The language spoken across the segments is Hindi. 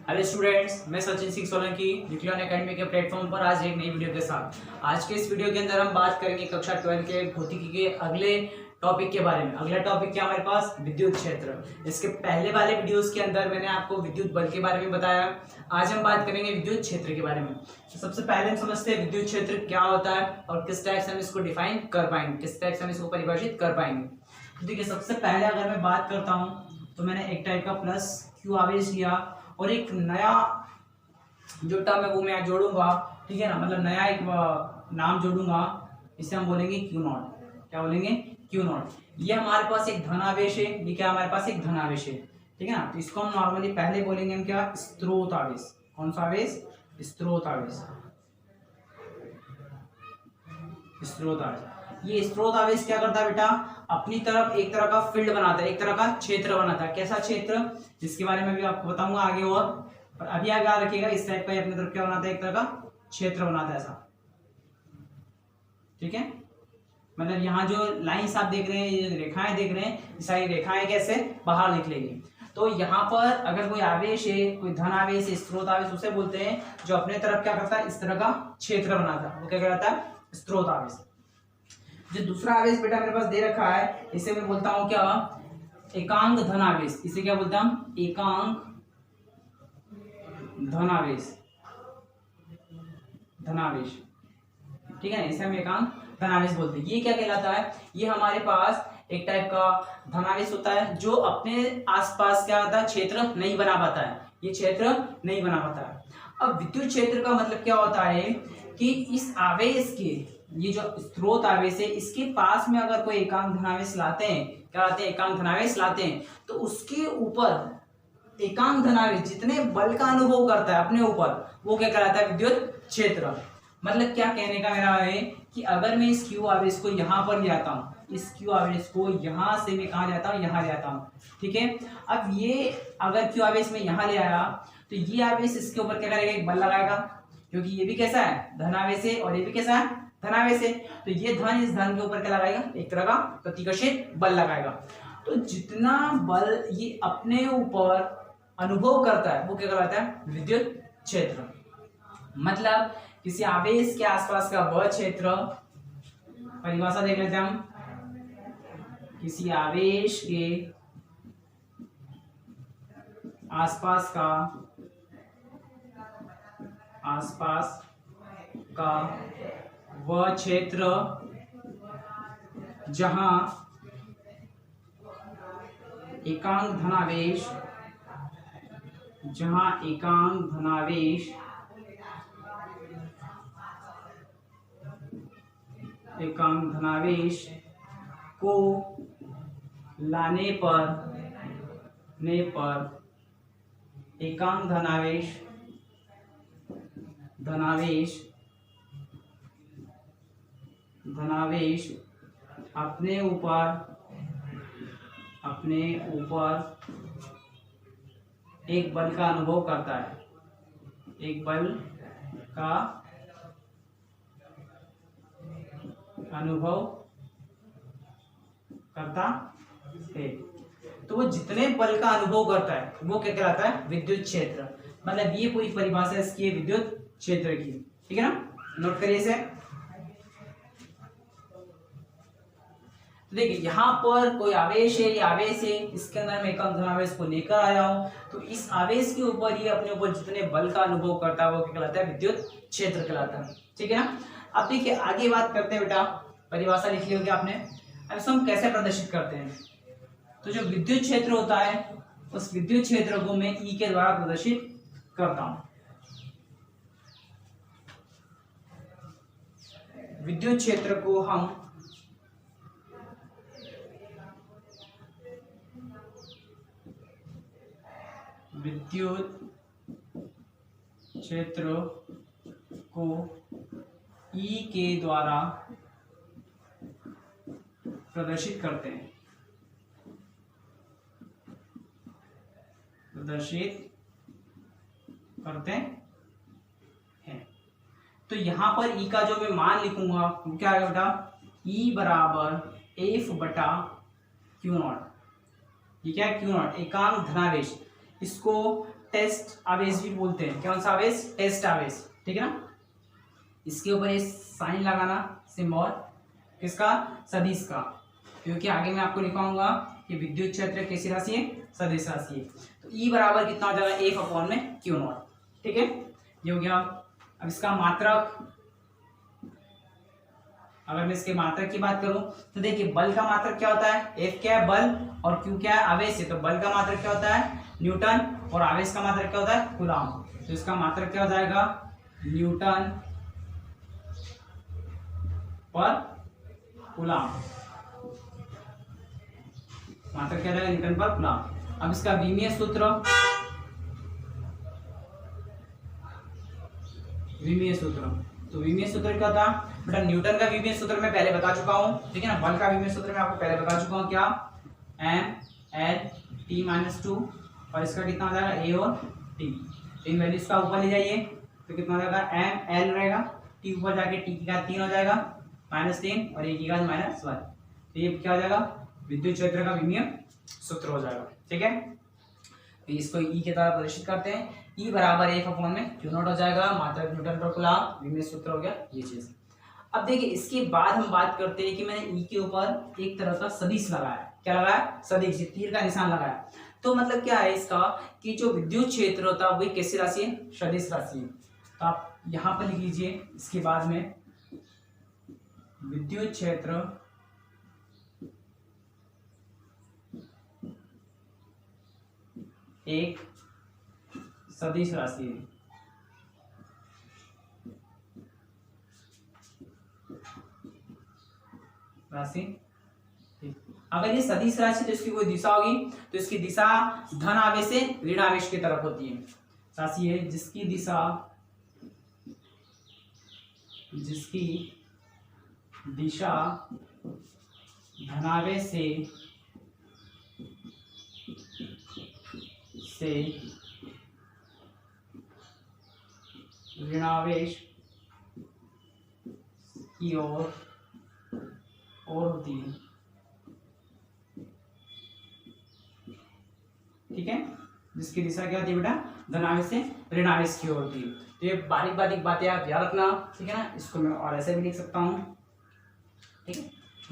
हेलो स्टूडेंट्स, मैं सचिन सिंह सोलंकी विक्लान एकेडमी के प्लेटफॉर्म पर आज एक नई वीडियो के साथ। आज के इस वीडियो के अंदर हम बात करेंगे कक्षा 12 के भौतिकी के अगले टॉपिक के बारे में। अगला टॉपिक क्या हमारे पास, विद्युत क्षेत्र। इसके पहले वाले वीडियोस के अंदर मैंने आपको विद्युत बल के बारे में बताया। आज हम बात करेंगे विद्युत क्षेत्र के बारे में। तो सबसे पहले हम समझते हैं विद्युत क्षेत्र क्या होता है और किस टाइप से हम इसको डिफाइन कर पाएंगे, किस टाइप से हम इसको परिभाषित कर पाएंगे। तो देखिए, सबसे पहले अगर मैं बात करता हूँ तो मैंने एक टाइप का प्लस क्यू आवेश लिया और एक नया जो टर्म है वो मैं जोड़ूंगा, ठीक है ना, मतलब नया एक नाम जोड़ूंगा, इसे हम बोलेंगे क्यू नॉट। क्या बोलेंगे? Q not. ये हमारे पास एक धनावेश है, ये क्या हमारे पास एक धनावेश है, ठीक है ना। तो इसको हम नॉर्मली पहले बोलेंगे हम क्या, स्रोत आवेश। कौन सा आवेश? स्रोत आवेश। स्रोत आवेश। ये स्रोत आवेश क्या करता है बेटा, अपनी तरफ एक तरह का फील्ड बनाता है, एक तरह का क्षेत्र बनाता है। कैसा क्षेत्र, जिसके बारे में भी आपको बताऊंगा आगे। और अभी आगे याद रखिएगा, इस टाइप का अपनी तरफ क्या बनाता है, एक तरह का क्षेत्र बनाता है ऐसा, ठीक है। मतलब यहाँ जो लाइंस आप देख रहे हैं, ये रेखाएं देख रहे हैं, सारी रेखाएं कैसे बाहर निकलेगी। तो यहाँ पर अगर कोई आवेश है, कोई धन आवेश, स्रोत आवेश, उसे बोलते हैं जो अपने तरफ क्या करता है, इस तरह का क्षेत्र बनाता है, वो क्या कहलाता है, स्रोत आवेश। जो दूसरा आवेश बेटा मेरे पास दे रखा है, इसे मैं बोलता हूं क्या, एकांक धनावेश। इसे क्या बोलता हूं, एकांक धनावेश। धनावेश, ठीक है, इसे हम एकांक धनावेश बोलते हैं। ये क्या कहलाता है, ये हमारे पास एक टाइप का धनावेश होता है जो अपने आसपास क्या होता है, क्षेत्र नहीं बना पाता है। ये क्षेत्र नहीं बना पाता है। अब विद्युत क्षेत्र का मतलब क्या होता है कि इस आवेश के, ये जो स्रोत आवेश है, इसके पास में अगर कोई एकांक धनावेश लाते हैं, क्या लाते हैं, एकांक धनावेश लाते हैं, तो उसके ऊपर एकांक धनावेश जितने बल का अनुभव करता है अपने ऊपर, वो क्या कहलाता है, विद्युत क्षेत्र। मतलब क्या कहने का मेरा है कि अगर मैं इस क्यू आवेश को यहाँ पर ले आता हूँ, इस क्यू आवेश को यहाँ से मैं कहाँ ले आता हूँ, यहाँ ले आता हूँ, ठीक है। अब ये अगर क्यू आवेश में यहाँ ले आया तो ये आवेश इसके ऊपर क्या करेगा, एक बल लगाएगा, क्योंकि ये भी कैसा है, धनावेश है, और ये भी कैसा है, धनावेश है। तो ये धन इस धन के ऊपर क्या लगाएगा, एक तरह का प्रतिकर्षित बल लगाएगा। तो जितना बल ये अपने ऊपर अनुभव करता है वो क्या कहलाता है, विद्युत क्षेत्र। मतलब किसी आवेश के आसपास का वह क्षेत्र, परिभाषा देख लेते हैं हम, किसी आवेश के आसपास का वह क्षेत्र जहां एकांक धनावेश, एकांक धनावेश को लाने पर एकांक धनावेश अपने ऊपर एक बल का अनुभव करता है, एक बल का अनुभव करता है। तो वो जितने बल का अनुभव करता है वो क्या कहलाता है, विद्युत क्षेत्र। मतलब ये पूरी परिभाषा इसकी है विद्युत क्षेत्र की, ठीक है ना, नोट करिए इसे। तो देखिए, यहाँ पर कोई आवेश है, ये आवेश है, इसके अंदर मैं एकांक धनावेश को लेकर आया हूँ, तो इस आवेश के ऊपर ये अपने ऊपर जितने बल का अनुभव करता है वो क्या कहलाता है, विद्युत क्षेत्र कहलाता है, ठीक है ना। अब देखिए आगे बात करते हैं बेटा, परिभाषा लिख ली होगी आपने। अब इसको हम कैसे प्रदर्शित करते हैं, तो जो विद्युत क्षेत्र होता है उस विद्युत क्षेत्र को मैं ई के द्वारा प्रदर्शित करता हूं। विद्युत क्षेत्र को हम ई के द्वारा प्रदर्शित करते हैं, तो यहां पर ई का जो मैं मान लिखूंगा वो क्या आएगा बेटा, ई बराबर एफ बटा क्यू नॉट। ये क्या है, क्यू नॉट, एकांक धनावेश। इसको टेस्ट आवेश भी बोलते हैं। कौन सा आवेश? टेस्ट आवेश, ठीक है ना। इसके ऊपर ये साइन लगाना, सिंबल किसका? सदिश का, क्योंकि आगे मैं आपको लिखाऊंगा कि विद्युत क्षेत्र कैसी राशि है? सदिश राशि है। तो ई बराबर कितना हो जाएगा? 1 में क्यू नॉट, ठीक है, ये हो गया। अब इसका मात्रक, अगर मैं इसके मात्रक की बात करूं तो देखिए बल का मात्रक क्या होता है? एफ क्या है? बल, और क्यू क्या है? आवेश है। तो बल का मात्रक क्या होता है? न्यूटन, और आवेश का मात्रक क्या होता है? कूलॉम। तो इसका मात्रक क्या हो जाएगा? न्यूटन पर कूलॉम, मात्रक क्या जाएगा? न्यूटन पर कूलॉम। अब इसका विमीय सूत्र, विमीय सूत्र, तो विमीय सूत्र क्या था बेटा? न्यूटन का विमीय सूत्र मैं पहले बता चुका हूं, ठीक है ना। बल का विमीय सूत्र मैं आपको पहले बता चुका हूं, क्या? m(l)t-2, और इसका कितना हो जाएगा? a और t। इन वैल्यूज का ऊपर ले जाइए तो कितना हो जाएगा? m(l) रहेगा, t ऊपर जाके t की घात 3 हो जाएगा, -3, और a की घात -1। तो ये क्या हो जाएगा? विद्युत क्षेत्र का विमीय सूत्र हो जाएगा, ठीक है। तो इसको ई के द्वारा प्रदर्शित करते हैं। ई बराबर 1 में क्यू नॉट हो जाएगा, मात्रक न्यूटन पर कूलॉम, विमीय सूत्र हो गया ये चीज। अब देखिए इसके बाद हम बात करते हैं कि मैंने ई के ऊपर एक तरह का सदिश लगाया। क्या लगाया? सदिश, तीर का निशान लगाया। तो मतलब क्या है इसका कि जो विद्युत क्षेत्र होता है वही कैसी राशि है? सदिश राशि है। तो आप यहां पर लिख लीजिए इसके बाद में, विद्युत क्षेत्र एक सदिश राशि है। राशि, अगर ये सदिश राशि तो इसकी कोई दिशा होगी, तो इसकी दिशा धन आवेश से ऋण आवेश की तरफ होती है। राशि है जिसकी दिशा धनावेश से ऋणावेश की ओर होती है, ठीक है। जिसकी दिशा क्या होती है बेटा? धनावेश से ऋणावेश की ओर होती है। तो ये बारीक बारीक बातें आप याद रखना, ठीक है ना। इसको मैं और ऐसे भी लिख सकता हूँ, ठीक है।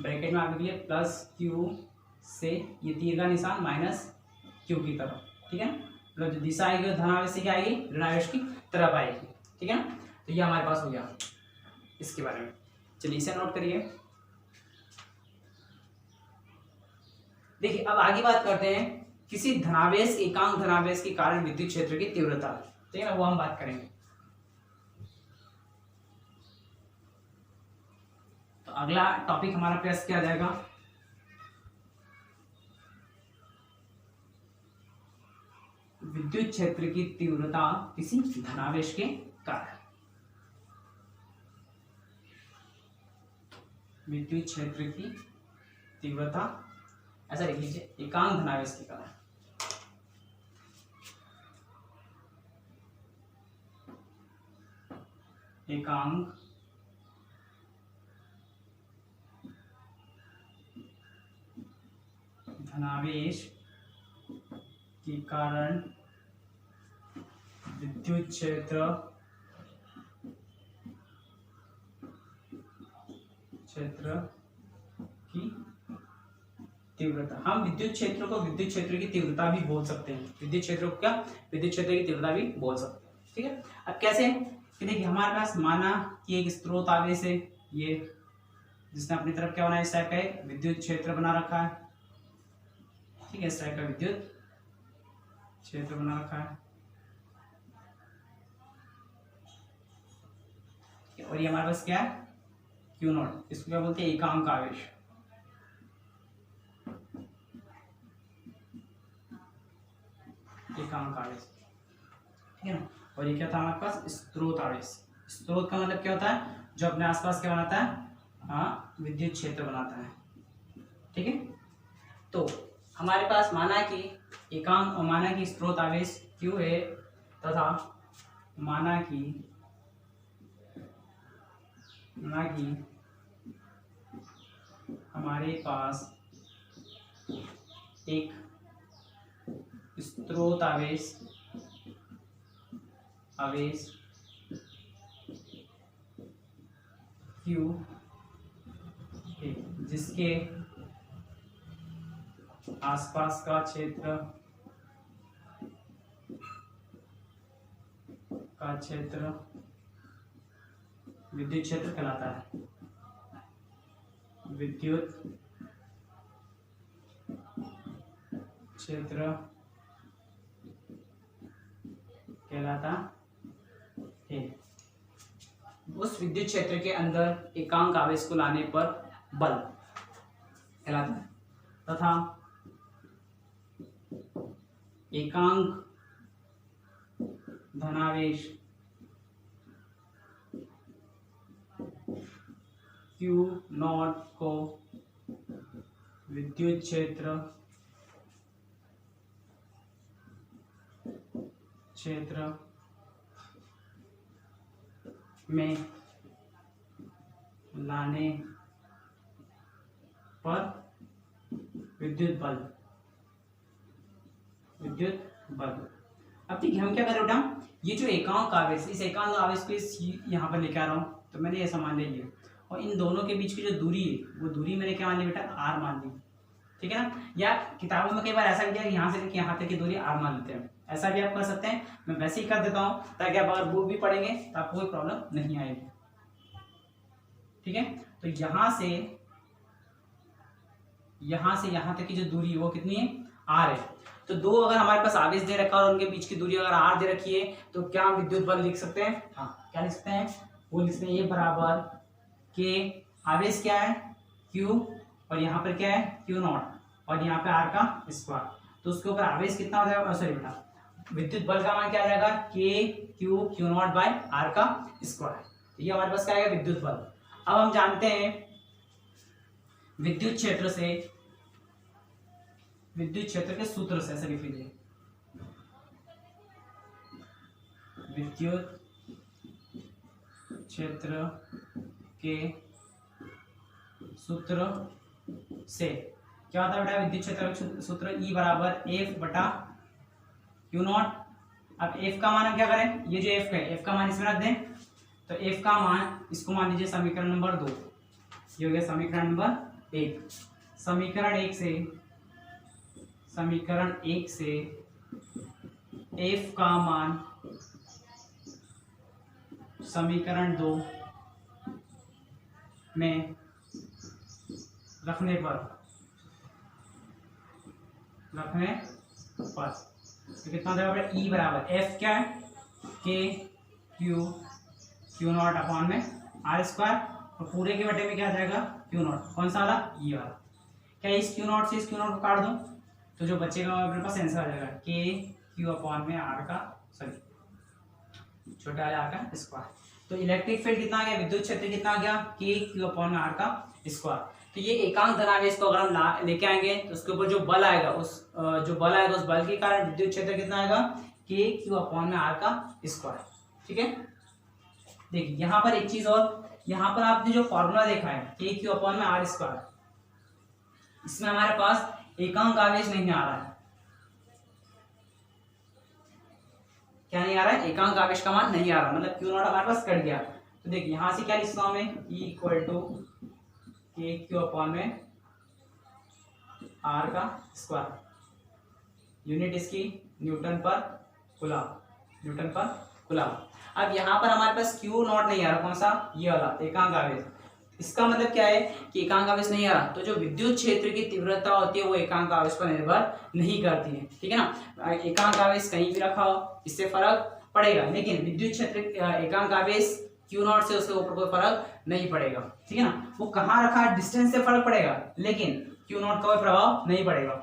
ब्रैकेट में आपके लिए प्लस क्यू से ये तीर का निशान माइनस क्यू की तरफ, ठीक है ना। मतलब जो दिशा आएगी वो धनावेश से क्या आएगी? ऋणावेश की तरफ आएगी, ठीक है ना। तो ये हमारे पास हो गया इसके बारे में। चलिए इसे नोट करिए। देखिए अब आगे बात करते हैं किसी धनावेश, एकांक धनावेश के कारण विद्युत क्षेत्र की तीव्रता, ठीक है ना, वो हम बात करेंगे। तो अगला टॉपिक हमारा प्लस क्या आ जाएगा? विद्युत क्षेत्र की तीव्रता किसी धनावेश के कारण। विद्युत क्षेत्र की तीव्रता ऐसा लिख लीजिए, एकांक धनावेश के कारण। एकांक धनावेश के कारण विद्युत क्षेत्र की तीव्रता। हम विद्युत क्षेत्र को विद्युत क्षेत्र की तीव्रता भी बोल सकते हैं। विद्युत क्षेत्र को क्या? विद्युत क्षेत्र की तीव्रता भी बोल सकते हैं, ठीक है। अब कैसे? देखिए हमारे पास माना कि एक स्रोत आवेश है, ये जिसने अपनी तरफ क्या बनाया? इस टाइप का एक विद्युत क्षेत्र बना रखा है, ठीक है। इस टाइप का विद्युत क्षेत्र बना रखा है, और ये हमारे पास क्या है? Q not. इसको क्या बोलते हैं? एकांक आवेश। एकांक आवेश, ठीक है ना। और ये क्या था हमारे पास? स्रोत आवेश। स्रोत का मतलब क्या होता है? जो अपने आसपास क्या बनाता है? हाँ, विद्युत क्षेत्र बनाता है, ठीक है। तो हमारे पास माना कि एकांक, माना कि स्रोत आवेश क्यू है, तथा माना कि हमारे पास एक स्रोत आवेश आवेश Q जिसके आसपास का क्षेत्र विद्युत क्षेत्र कहलाता है। विद्युत क्षेत्र कहलाता है। उस विद्युत क्षेत्र के अंदर एकांक आवेश को लाने पर बल कहलाता है तथा एकांक धनावेश Q नॉट को विद्युत क्षेत्र में लाने पर विद्युत बल। अब ठीक है, हम क्या करें बेटा, ये जो एकांक आवेश, इस एकांक आवेश को यहाँ पर लेके आ रहा हूँ, तो मैंने ऐसा मान लिया और इन दोनों के बीच की जो दूरी है वो दूरी मैंने क्या मान ली बेटा, आर मान ली। ठीक है ना, या किताबों में कई बार ऐसा भी है यहाँ से लेके यहाँ तक की दूरी आर मान लेते हैं, ऐसा भी आप कर सकते हैं। मैं वैसे ही कर देता हूँ ताकि आप अगर बुक भी पढ़ेंगे तो आपको कोई प्रॉब्लम नहीं आएगी। ठीक है, तो यहाँ से यहाँ तक की जो दूरी है वो कितनी है, आर है। तो दो अगर हमारे पास आवेश दे रखा है और उनके बीच की दूरी अगर आर दे रखी है तो क्या हम विद्युत बल लिख सकते हैं? हाँ, क्या लिख सकते हैं? वो लिख सकते हैं, ये बराबर के आवेश क्या है Q और यहाँ पर क्या है Q नॉट और यहाँ पे R का स्क्वायर, तो उसके ऊपर आवेश कितना हो जाएगा, सॉरी बेटा, विद्युत बल का मान क्या आ जाएगा, Q नॉट बाय R का स्क्वायर। ये हमारे पास क्या आएगा, विद्युत बल। अब हम जानते हैं विद्युत क्षेत्र के सूत्र से, ऐसे लिख लीजिए, विद्युत क्षेत्र के सूत्र से क्या होता है बेटा, विद्युत क्षेत्र का सूत्र E बराबर F बटा Q नॉट। अब F का मान हम क्या करें, ये जो F है, F का मान इसमें रख दें, तो F का मान इसको मान लीजिए समीकरण नंबर 2, ये हो गया समीकरण नंबर 1। समीकरण 1 से F का मान समीकरण 2 में रखने पर तो कितना हो जाएगा, E बराबर F क्या है, K Q नॉट अपॉन में R स्क्वायर और पूरे के बटे में क्या आ जाएगा, Q नॉट, कौन सा वाला, ये वाला। क्या इस Q नॉट से इस Q नॉट को काट दूं तो जो बचेगा अपने पास आंसर आ जाएगा K Q अपॉन में R का, सॉरी छोटा वाला R का स्क्वायर। तो इलेक्ट्रिक फील्ड कितना आ गया, विद्युत क्षेत्र कितना आ गया, K Q अपॉन में R का स्क्वायर। तो ये एकांक धनावेश को अगर हम लेके आएंगे तो उसके ऊपर जो बल आएगा उस बल के कारण विद्युत क्षेत्र कितना आएगा, K Q अपॉन में R का स्क्वायर। ठीक है, देखिए यहाँ पर एक चीज और, यहाँ पर आपने जो फॉर्मूला देखा है K Q अपॉन में R स्क्वायर, इसमें हमारे पास एकांक आवेश नहीं आ रहा है। क्या नहीं आ रहा है, एकांक आवेश का मान नहीं आ रहा, मतलब Q नॉट हमारे पास कट गया। तो देखिए यहाँ से क्या लिखता हूं मैं, E equal to K Q upon में R का स्क्वायर, यूनिट इसकी न्यूटन पर कूलम। अब यहाँ पर हमारे पास Q नॉट नहीं आ रहा, कौन सा, ये वाला एकांक आवेश। इसका मतलब क्या है कि एकांक आवेश नहीं आ रहा, तो जो विद्युत क्षेत्र की तीव्रता होती है वो एकांक आवेश पर निर्भर नहीं करती है। ठीक है ना, एकांक आवेश कहीं भी रखा हो इससे फर्क पड़ेगा, लेकिन विद्युत क्षेत्र एकांक आवेश Q नॉट से उसके ऊपर कोई फर्क नहीं पड़ेगा। ठीक है ना, वो कहाँ रखा है डिस्टेंस से फर्क पड़ेगा, लेकिन Q नॉट का कोई प्रभाव नहीं पड़ेगा।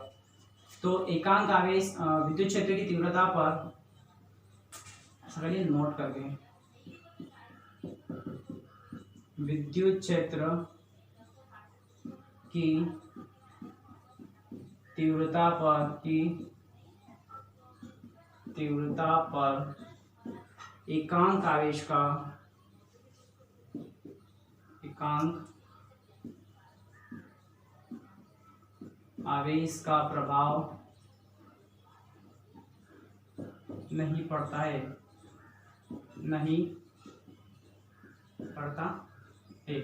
तो एकांक आवेश विद्युत क्षेत्र की तीव्रता पर, ऐसा करिए नोट करके, विद्युत क्षेत्र की तीव्रता पर एकांक आवेश का प्रभाव नहीं पड़ता है। नहीं पड़ता है,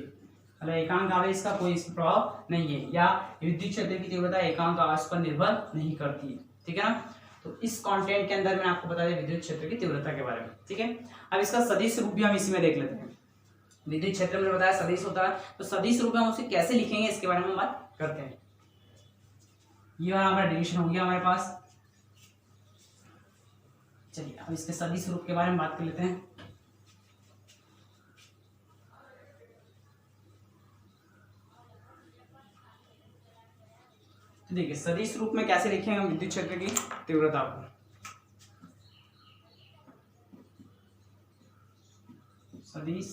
मतलब एकांक आवेश का कोई प्रभाव नहीं है, या विद्युत क्षेत्र की तीव्रता एकांक आवेश पर निर्भर नहीं करती है। ठीक है ना। तो इस कंटेंट के अंदर मैंने आपको बता दिया विद्युत क्षेत्र की तीव्रता के बारे में। ठीक है, अब इसका सदिश रूप भी हम इसी में देख लेते हैं। विद्युत क्षेत्र में बताया सदिश होता है, तो सदिश रूप में हम उसे कैसे लिखेंगे इसके बारे में बात करते हैं। ये वाला हमारा डिवीजन हो गया हमारे पास। चलिए अब इसके सदिश रूप के बारे में बात कर लेते हैं। तो देखिए सदिश रूप में कैसे लिखेंगे हम विद्युत क्षेत्र की तीव्रता को। सदिश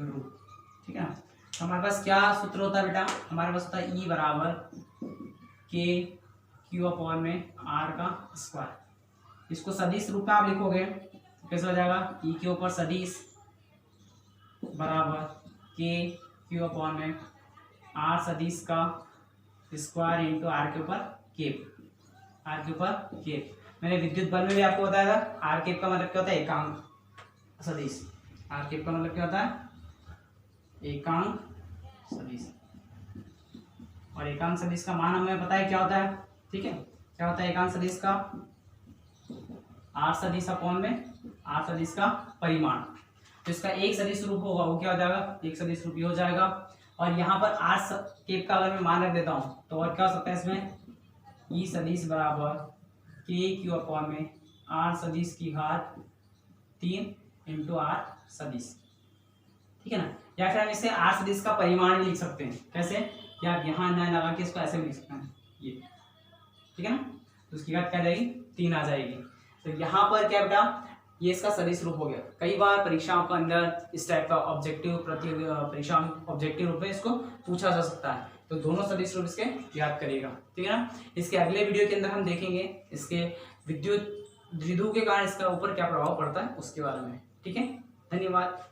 रूप, ठीक है ना। तो हमारे पास क्या सूत्र होता है बेटा, हमारे पास होता है E बराबर के क्यू अपॉन में R का स्क्वायर। इसको सदिश रूप में आप लिखोगे तो कैसे हो जाएगा, E के ऊपर सदिश बराबर के क्यू अपॉन में R सदिश का स्क्वायर इंटू R के ऊपर केप, R के ऊपर केप। मैंने विद्युत बल में भी आपको बताया था R केप का मतलब क्या होता है, एकांक सदिश। R केप का मतलब क्या होता है, एकांक सदिश। और एकांक सदिश का मान हमें पता है क्या होता है। ठीक है, क्या होता है एकांक सदिश का, R सदिश अपॉन में R सदिश का परिमाण। तो इसका एक सदिश रूप होगा वो क्या हो जाएगा, एक सदिश रूप हो जाएगा। और यहाँ पर R केप का अगर मैं मान रख देता हूँ तो और क्या हो सकता है इसमें, E सदिश बराबर के क्यू अपॉन में R सदिश की घात 3 इंटू R सदिश। ठीक है ना, या फिर हम इसे R सदिश का परिमाण भी लिख सकते हैं। कैसे, या आप यहाँ न लगा के इसको ऐसे भी लिख सकते हैं ये। ठीक है ना, तो उसकी घात क्या जाएगी, 3 आ जाएगी। तो यहाँ पर क्या बेटा, ये इसका सदिश रूप हो गया। कई बार परीक्षाओं के अंदर इस टाइप का ऑब्जेक्टिव परीक्षा ऑब्जेक्टिव रूप में इसको पूछा जा सकता है। तो दोनों सदिश रूप इसके याद करिएगा। ठीक है ना, इसके अगले वीडियो के अंदर हम देखेंगे इसके विद्युत द्विध्रुव के कारण इसका ऊपर क्या प्रभाव पड़ता है उसके बारे में। ठीक है, धन्यवाद।